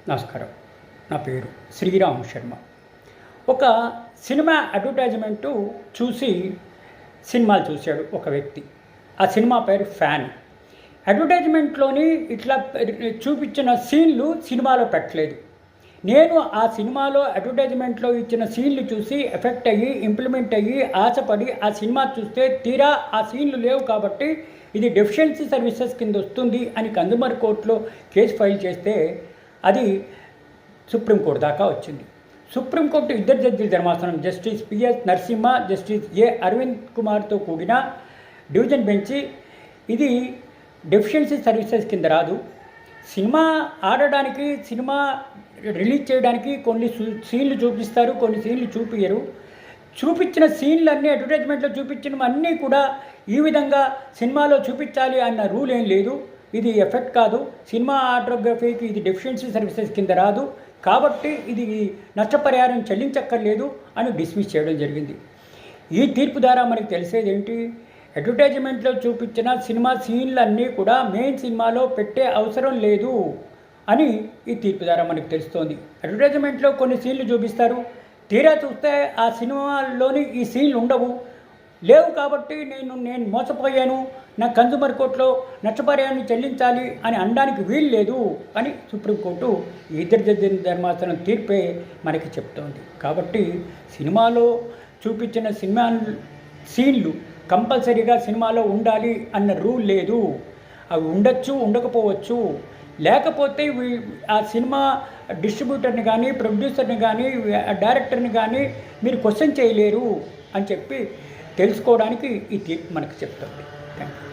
నమస్కారం. నా పేరు శ్రీరామ్ శర్మ. ఒక సినిమా అడ్వర్టైజ్మెంటు చూసి సినిమాలు చూశాడు ఒక వ్యక్తి. ఆ సినిమా పేరు ఫ్యాన్. అడ్వర్టైజ్మెంట్లోని ఇట్లా చూపించిన సీన్లు సినిమాలో పెట్టలేదు. నేను ఆ సినిమాలో అడ్వర్టైజ్మెంట్లో ఇచ్చిన సీన్లు చూసి ఎఫెక్ట్ అయ్యి ఇంప్లిమెంట్ అయ్యి ఆశపడి ఆ సినిమా చూస్తే తీరా ఆ సీన్లు లేవు కాబట్టి ఇది డెఫిషియన్సీ సర్వీసెస్ కింద వస్తుంది అని కన్జ్యూమర్ కోర్టులో కేసు ఫైల్ చేస్తే అది సుప్రీంకోర్టు దాకా వచ్చింది. సుప్రీంకోర్టు ఇద్దరు జడ్జిల ధర్మాసనం justice P S Narasimha, justice A Aravind కుమార్తో కూడిన డివిజన్ బెంచి ఇది డెఫిషియన్సీ సర్వీసెస్ కింద రాదు. సినిమా ఆడడానికి, సినిమా రిలీజ్ చేయడానికి కొన్ని సీన్లు చూపిస్తారు, కొన్ని సీన్లు చూపించరు. చూపించిన సీన్లన్నీ అడ్వర్టైజ్మెంట్లో చూపించినవన్నీ కూడా ఈ విధంగా సినిమాలో చూపించాలి అన్న రూల్ ఏం లేదు. ఇది ఎఫెక్ట్ కాదు. సినిమా ఆటోగ్రఫీకి ఇది డెఫిషియన్సీ సర్వీసెస్ కింద రాదు కాబట్టి ఇది నష్టపరిహారం చెల్లించక్కర్లేదు అని డిస్మిస్ చేయడం జరిగింది. ఈ తీర్పు ద్వారా మనకి తెలిసేది ఏంటి? అడ్వర్టైజ్మెంట్లో చూపించిన సినిమా సీన్లన్నీ కూడా మెయిన్ సినిమాలో పెట్టే అవసరం లేదు అని ఈ తీర్పు ద్వారా మనకు తెలుస్తోంది. అడ్వర్టైజ్మెంట్లో కొన్ని సీన్లు చూపిస్తారు, తీరా చూస్తే ఆ సినిమాల్లోని ఈ సీన్లు ఉండవు. లేవు కాబట్టి నేను మోసపోయాను, నా కన్జ్యూమర్ కోర్టులో నష్టపరిహారాన్ని చెల్లించాలి అని అనడానికి వీలు లేదు అని సుప్రీంకోర్టు ఇద్దరు జడ్జిల ధర్మాసనం తీర్పే మనకి చెప్తోంది. కాబట్టి సినిమాలో చూపించిన సినిమా సీన్లు కంపల్సరీగా సినిమాలో ఉండాలి అన్న రూల్ లేదు. అవి ఉండొచ్చు, ఉండకపోవచ్చు. లేకపోతే ఆ సినిమా డిస్ట్రిబ్యూటర్ని కానీ, ప్రొడ్యూసర్ని కానీ, డైరెక్టర్ని కానీ మీరు క్వశ్చన్ చేయలేరు అని చెప్పి తెలుసుకోవడానికి ఈ తీర్పు మనకు చెప్తుంది. Thank you.